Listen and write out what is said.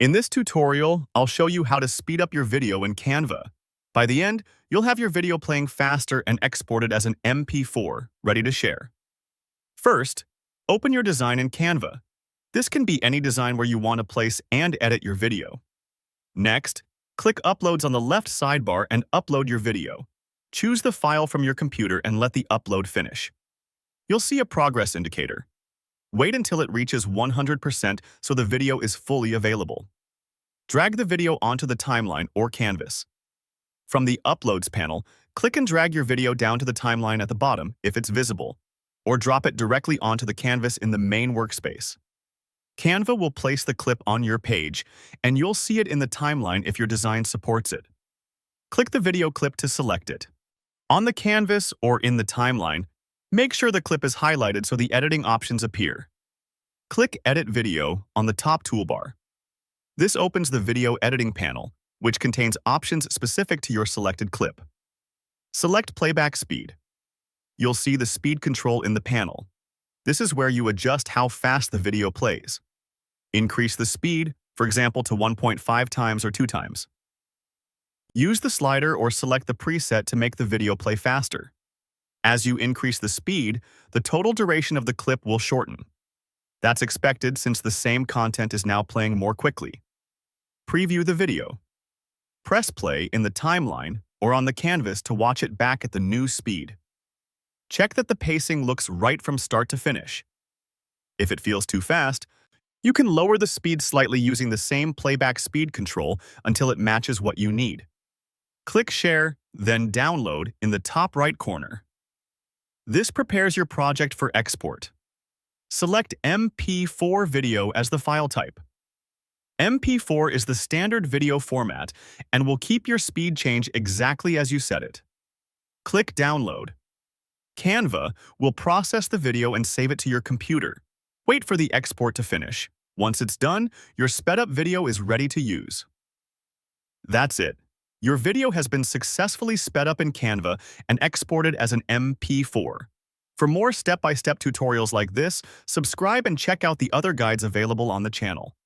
In this tutorial, I'll show you how to speed up your video in Canva. By the end, you'll have your video playing faster and exported as an MP4, ready to share. First, open your design in Canva. This can be any design where you want to place and edit your video. Next, click Uploads on the left sidebar and upload your video. Choose the file from your computer and let the upload finish. You'll see a progress indicator. Wait until it reaches 100% so the video is fully available. Drag the video onto the timeline or canvas. From the Uploads panel, click and drag your video down to the timeline at the bottom if it's visible, or drop it directly onto the canvas in the main workspace. Canva will place the clip on your page, and you'll see it in the timeline if your design supports it. Click the video clip to select it. On the canvas or in the timeline, make sure the clip is highlighted so the editing options appear. Click Edit Video on the top toolbar. This opens the video editing panel, which contains options specific to your selected clip. Select Playback Speed. You'll see the speed control in the panel. This is where you adjust how fast the video plays. Increase the speed, for example, to 1.5 times or 2 times. Use the slider or select the preset to make the video play faster. As you increase the speed, the total duration of the clip will shorten. That's expected since the same content is now playing more quickly. Preview the video. Press play in the timeline or on the canvas to watch it back at the new speed. Check that the pacing looks right from start to finish. If it feels too fast, you can lower the speed slightly using the same playback speed control until it matches what you need. Click Share, then Download in the top right corner. This prepares your project for export. Select MP4 video as the file type. MP4 is the standard video format and will keep your speed change exactly as you set it. Click Download. Canva will process the video and save it to your computer. Wait for the export to finish. Once it's done, your sped-up video is ready to use. That's it. Your video has been successfully sped up in Canva and exported as an MP4. For more step-by-step tutorials like this, subscribe and check out the other guides available on the channel.